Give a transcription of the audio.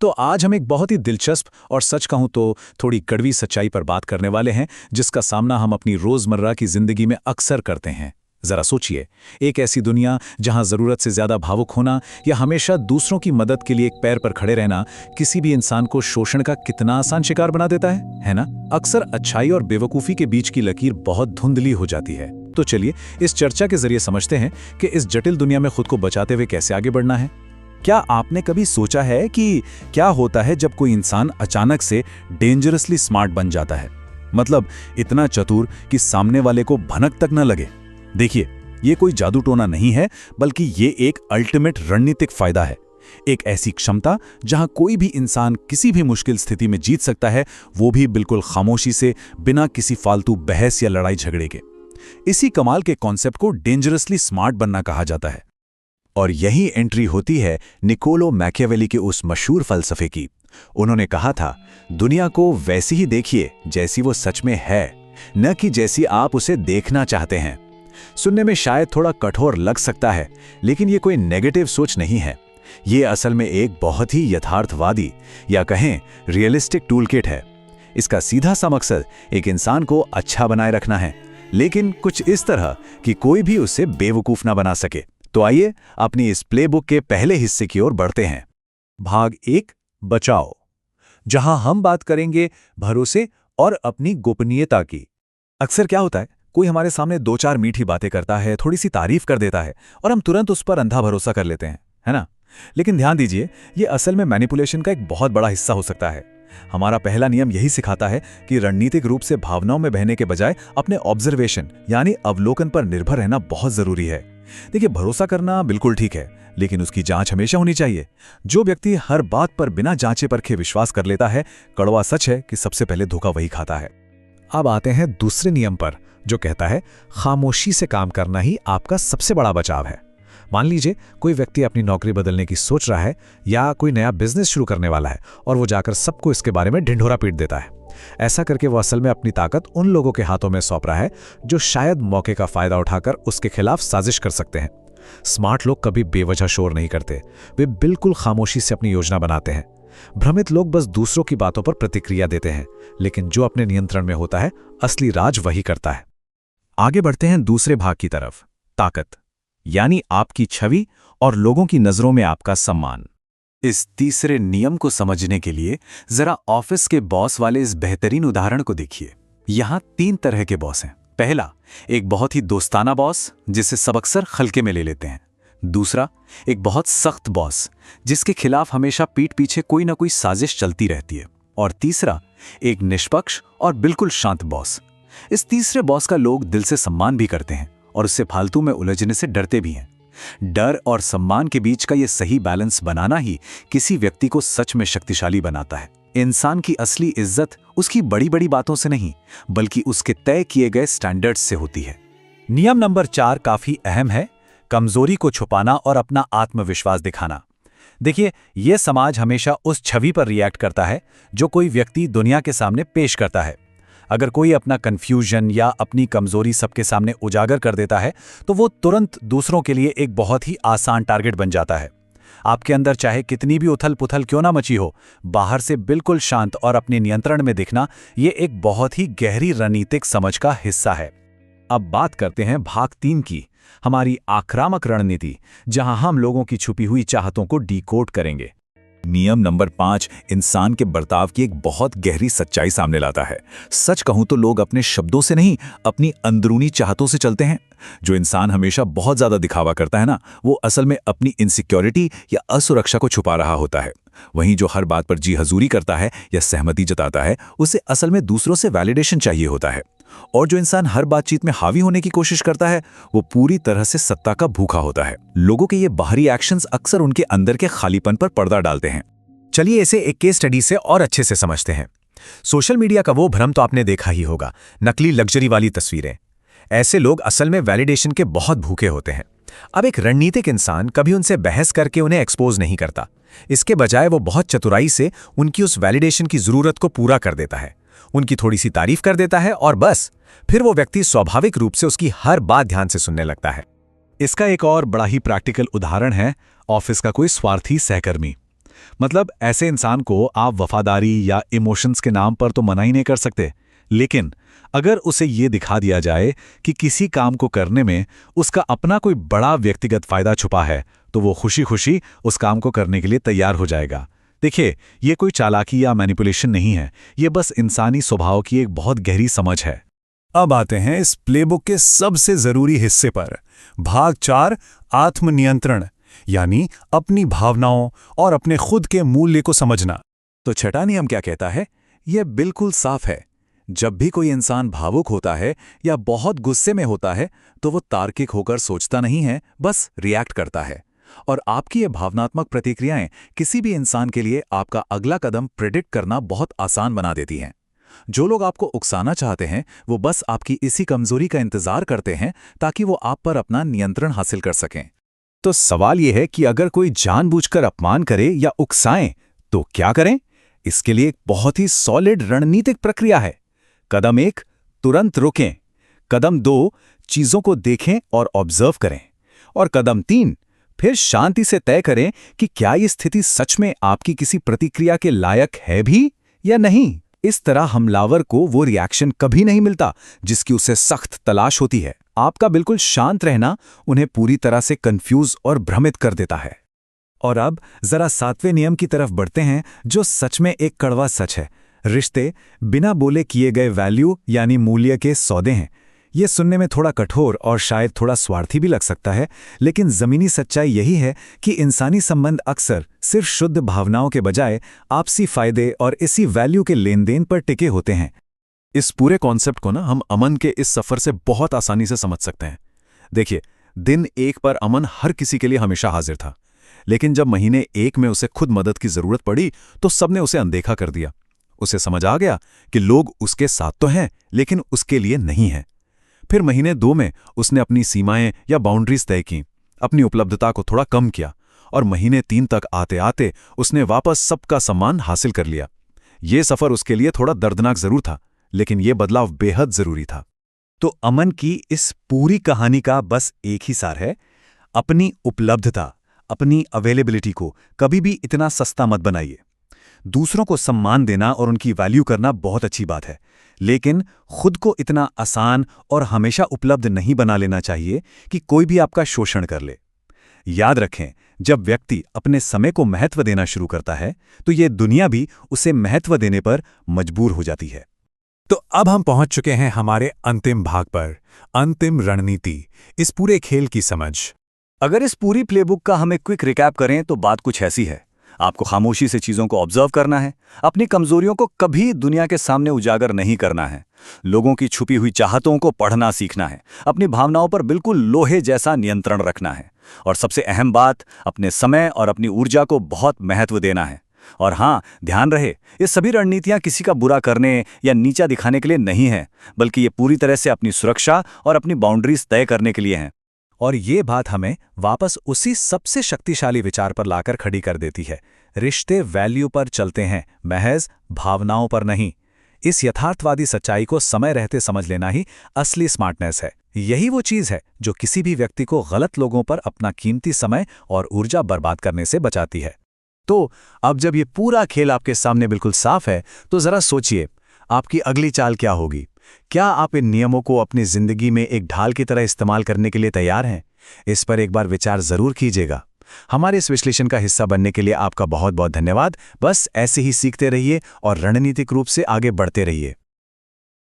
तो आज हम एक बहुत ही दिलचस्प और सच कहूं तो थोड़ी कड़वी सच्चाई पर बात करने वाले हैं, जिसका सामना हम अपनी रोजमर्रा की जिंदगी में अक्सर करते हैं। जरा सोचिए, एक ऐसी दुनिया जहां जरूरत से ज्यादा भावुक होना या हमेशा दूसरों की मदद के लिए एक पैर पर खड़े रहना किसी भी इंसान को शोषण का कितना आसान शिकार बना देता है ना? अक्सर अच्छाई और बेवकूफी के बीच की लकीर बहुत धुंधली हो जाती है। तो चलिए इस चर्चा के जरिए समझते हैं कि इस जटिल दुनिया में खुद को बचाते हुए कैसे आगे बढ़ना है। क्या आपने कभी सोचा है कि क्या होता है जब कोई इंसान अचानक से डेंजरसली स्मार्ट बन जाता है? मतलब इतना चतुर कि सामने वाले को भनक तक न लगे। देखिए, ये कोई जादू टोना नहीं है, बल्कि ये एक अल्टीमेट रणनीतिक फायदा है। एक ऐसी क्षमता जहां कोई भी इंसान किसी भी मुश्किल स्थिति में जीत सकता है, वो भी बिल्कुल खामोशी से, बिना किसी फालतू बहस या लड़ाई झगड़े के। इसी कमाल के कॉन्सेप्ट को डेंजरसली स्मार्ट बनना कहा जाता है। और यही एंट्री होती है निकोलो मैकियावेली के उस मशहूर फलसफे की। उन्होंने कहा था, दुनिया को वैसी ही देखिए जैसी वो सच में है, न कि जैसी आप उसे देखना चाहते हैं। सुनने में शायद थोड़ा कठोर लग सकता है, लेकिन ये कोई नेगेटिव सोच नहीं है। ये असल में एक बहुत ही यथार्थवादी या कहें रियलिस्टिक टूलकिट है। इसका सीधा सा मकसद एक इंसान को अच्छा बनाए रखना है, लेकिन कुछ इस तरह कि कोई भी उसे बेवकूफ ना बना सके। तो आइए अपनी इस प्लेबुक के पहले हिस्से की ओर बढ़ते हैं। भाग 1, बचाओ, जहां हम बात करेंगे भरोसे और अपनी गोपनीयता की। अक्सर क्या होता है, कोई हमारे सामने 2-4 मीठी बातें करता है, थोड़ी सी तारीफ कर देता है और हम तुरंत उस पर अंधा भरोसा कर लेते हैं, है ना? लेकिन ध्यान दीजिए, ये असल में मैनिपुलेशन का एक बहुत बड़ा हिस्सा हो सकता है। हमारा पहला नियम यही सिखाता है कि रणनीतिक रूप से भावनाओं में बहने के बजाय अपने ऑब्जर्वेशन यानी अवलोकन पर निर्भर रहना बहुत जरूरी है। देखिए, भरोसा करना बिल्कुल ठीक है, लेकिन उसकी जांच हमेशा होनी चाहिए। जो व्यक्ति हर बात पर बिना जांचे परखे विश्वास कर लेता है, कड़वा सच है कि सबसे पहले धोखा वही खाता है। अब आते हैं दूसरे नियम पर, जो कहता है खामोशी से काम करना ही आपका सबसे बड़ा बचाव है। मान लीजिए कोई व्यक्ति अपनी नौकरी बदलने की सोच रहा है या कोई नया बिजनेस शुरू करने वाला है और वो जाकर सबको इसके बारे में ढिंढोरा पीट देता है। ऐसा करके वो असल में अपनी ताकत उन लोगों के हाथों में सौंप रहा है जो शायद मौके का फायदा उठाकर उसके खिलाफ साजिश कर सकते हैं। स्मार्ट लोग कभी बेवजह शोर नहीं करते, वे बिल्कुल खामोशी से अपनी योजना बनाते हैं। भ्रमित लोग बस दूसरों की बातों पर प्रतिक्रिया देते हैं, लेकिन जो अपने नियंत्रण में होता है, असली राज वही करता है। आगे बढ़ते हैं दूसरे भाग की तरफ, ताकत, यानी आपकी छवि और लोगों की नजरों में आपका सम्मान। इस तीसरे नियम को समझने के लिए जरा ऑफिस के बॉस वाले इस बेहतरीन उदाहरण को देखिए। यहां 3 तरह के बॉस हैं। पहला, एक बहुत ही दोस्ताना बॉस जिसे सब अक्सर हल्के में ले लेते हैं। दूसरा, एक बहुत सख्त बॉस जिसके खिलाफ हमेशा पीठ पीछे कोई ना कोई साजिश चलती रहती है। और तीसरा, एक निष्पक्ष और बिल्कुल शांत बॉस। इस तीसरे बॉस का लोग दिल से सम्मान भी करते हैं और उससे फालतू में उलझने से डरते भी हैं। डर और सम्मान के बीच का ये सही बैलेंस बनाना ही किसी व्यक्ति को सच में शक्तिशाली बनाता है। इंसान की असली इज्जत उसकी बड़ी बड़ी बातों से नहीं, बल्कि उसके तय किए गए स्टैंडर्ड्स से होती है। नियम नंबर 4 काफी अहम है, कमजोरी को छुपाना और अपना आत्मविश्वास दिखाना। देखिए, यह समाज हमेशा उस छवि पर रिएक्ट करता है जो कोई व्यक्ति दुनिया के सामने पेश करता है। अगर कोई अपना कंफ्यूजन या अपनी कमजोरी सबके सामने उजागर कर देता है, तो वो तुरंत दूसरों के लिए एक बहुत ही आसान टारगेट बन जाता है। आपके अंदर चाहे कितनी भी उथल पुथल क्यों ना मची हो, बाहर से बिल्कुल शांत और अपने नियंत्रण में दिखना, ये एक बहुत ही गहरी रणनीतिक समझ का हिस्सा है। अब बात करते हैं भाग 3 की, हमारी आक्रामक रणनीति, जहां हम लोगों की छुपी हुई चाहतों को डिकोड करेंगे। नियम नंबर 5 इंसान के बर्ताव की एक बहुत गहरी सच्चाई सामने लाता है। सच कहूं तो लोग अपने शब्दों से नहीं, अपनी अंदरूनी चाहतों से चलते हैं। जो इंसान हमेशा बहुत ज्यादा दिखावा करता है ना, वो असल में अपनी इनसिक्योरिटी या असुरक्षा को छुपा रहा होता है। वहीं जो हर बात पर जी हजूरी करता है या सहमति जताता है, उसे असल में दूसरों से वैलिडेशन चाहिए होता है। और जो इंसान हर बातचीत में हावी होने की कोशिश करता है, वो पूरी तरह से सत्ता का भूखा होता है। लोगों के ये बाहरी एक्शंस अक्सर उनके अंदर के खालीपन पर पर्दा डालते हैं। चलिए इसे एक केस स्टडी से और अच्छे से समझते हैं। सोशल मीडिया का वो भ्रम तो आपने देखा ही होगा, नकली लग्जरी वाली तस्वीरें। ऐसे लोग असल में वैलिडेशन के बहुत भूखे होते हैं। अब एक रणनीतिक इंसान कभी उनसे बहस करके उन्हें एक्सपोज नहीं करता। इसके बजाय वो बहुत चतुराई से उनकी उस वैलिडेशन की जरूरत को पूरा कर देता है, उनकी थोड़ी सी तारीफ कर देता है और बस फिर वो व्यक्ति स्वाभाविक रूप से उसकी हर बात ध्यान से सुनने लगता है। इसका एक और बड़ा ही प्रैक्टिकल उदाहरण है ऑफिस का कोई स्वार्थी सहकर्मी। मतलब ऐसे इंसान को आप वफादारी या इमोशंस के नाम पर तो मना ही नहीं कर सकते, लेकिन अगर उसे ये दिखा दिया जाए कि किसी काम को करने में उसका अपना कोई बड़ा व्यक्तिगत फायदा छुपा है, तो वो खुशी खुशी उस काम को करने के लिए तैयार हो जाएगा। देखिए, ये कोई चालाकी या मैनिपुलेशन नहीं है, ये बस इंसानी स्वभाव की एक बहुत गहरी समझ है। अब आते हैं इस प्लेबुक के सबसे जरूरी हिस्से पर, भाग 4, आत्मनियंत्रण, यानी अपनी भावनाओं और अपने खुद के मूल्य को समझना। तो छठा नियम क्या कहता है? यह बिल्कुल साफ है। जब भी कोई इंसान भावुक होता है या बहुत गुस्से में होता है, तो वो तार्किक होकर सोचता नहीं है, बस रिएक्ट करता है। और आपकी ये भावनात्मक प्रतिक्रियाएं किसी भी इंसान के लिए आपका अगला कदम प्रेडिक्ट करना बहुत आसान बना देती हैं। जो लोग आपको उकसाना चाहते हैं, वो बस आपकी इसी कमजोरी का इंतजार करते हैं ताकि वो आप पर अपना नियंत्रण हासिल कर सकें। तो सवाल यह है कि अगर कोई जानबूझकर अपमान करे या उकसाएं, तो क्या करें? इसके लिए एक बहुत ही सॉलिड रणनीतिक प्रक्रिया है। कदम 1, तुरंत रुकें। कदम 2, चीजों को देखें और ऑब्जर्व करें। और कदम 3, फिर शांति से तय करें कि क्या ये स्थिति सच में आपकी किसी प्रतिक्रिया के लायक है भी या नहीं। इस तरह हमलावर को वो रिएक्शन कभी नहीं मिलता जिसकी उसे सख्त तलाश होती है। आपका बिल्कुल शांत रहना उन्हें पूरी तरह से कंफ्यूज और भ्रमित कर देता है। और अब जरा 7वें नियम की तरफ बढ़ते हैं, जो सच में एक कड़वा सच है। रिश्ते बिना बोले किए गए वैल्यू यानी मूल्य के सौदे हैं। ये सुनने में थोड़ा कठोर और शायद थोड़ा स्वार्थी भी लग सकता है, लेकिन जमीनी सच्चाई यही है कि इंसानी संबंध अक्सर सिर्फ शुद्ध भावनाओं के बजाय आपसी फायदे और इसी वैल्यू के लेन देन पर टिके होते हैं। इस पूरे कॉन्सेप्ट को ना हम अमन के इस सफर से बहुत आसानी से समझ सकते हैं। देखिए, दिन 1 पर अमन हर किसी के लिए हमेशा हाजिर था, लेकिन जब महीने 1 में उसे खुद मदद की जरूरत पड़ी तो सबने उसे अनदेखा कर दिया। उसे समझ आ गया कि लोग उसके साथ तो हैं, लेकिन उसके लिए नहीं हैं। फिर महीने 2 में उसने अपनी सीमाएं या बाउंड्रीज तय की, अपनी उपलब्धता को थोड़ा कम किया, और महीने 3 तक आते आते उसने वापस सबका सम्मान हासिल कर लिया। ये सफर उसके लिए थोड़ा दर्दनाक जरूर था, लेकिन यह बदलाव बेहद जरूरी था। तो अमन की इस पूरी कहानी का बस एक ही सार है, अपनी उपलब्धता, अपनी अवेलेबिलिटी को कभी भी इतना सस्ता मत बनाइए। दूसरों को सम्मान देना और उनकी वैल्यू करना बहुत अच्छी बात है, लेकिन खुद को इतना आसान और हमेशा उपलब्ध नहीं बना लेना चाहिए कि कोई भी आपका शोषण कर ले। याद रखें, जब व्यक्ति अपने समय को महत्व देना शुरू करता है, तो ये दुनिया भी उसे महत्व देने पर मजबूर हो जाती है। तो अब हम पहुंच चुके हैं हमारे अंतिम भाग पर, अंतिम रणनीति, इस पूरे खेल की समझ। अगर इस पूरी प्लेबुक का हमें क्विक रिकैप करें तो बात कुछ ऐसी है। आपको खामोशी से चीजों को ऑब्जर्व करना है, अपनी कमजोरियों को कभी दुनिया के सामने उजागर नहीं करना है, लोगों की छुपी हुई चाहतों को पढ़ना सीखना है, अपनी भावनाओं पर बिल्कुल लोहे जैसा नियंत्रण रखना है, और सबसे अहम बात, अपने समय और अपनी ऊर्जा को बहुत महत्व देना है। और हाँ, ध्यान रहे, ये सभी रणनीतियां किसी का बुरा करने या नीचा दिखाने के लिए नहीं है, बल्कि ये पूरी तरह से अपनी सुरक्षा और अपनी बाउंड्रीज तय करने के लिए हैं। और ये बात हमें वापस उसी सबसे शक्तिशाली विचार पर लाकर खड़ी कर देती है, रिश्ते वैल्यू पर चलते हैं, महज भावनाओं पर नहीं। इस यथार्थवादी सच्चाई को समय रहते समझ लेना ही असली स्मार्टनेस है। यही वो चीज है जो किसी भी व्यक्ति को गलत लोगों पर अपना कीमती समय और ऊर्जा बर्बाद करने से बचाती है। तो अब जब ये पूरा खेल आपके सामने बिल्कुल साफ है, तो जरा सोचिए, आपकी अगली चाल क्या होगी? क्या आप इन नियमों को अपनी जिंदगी में एक ढाल की तरह इस्तेमाल करने के लिए तैयार हैं? इस पर एक बार विचार जरूर कीजिएगा। हमारे इस विश्लेषण का हिस्सा बनने के लिए आपका बहुत बहुत धन्यवाद। बस ऐसे ही सीखते रहिए और रणनीतिक रूप से आगे बढ़ते रहिए।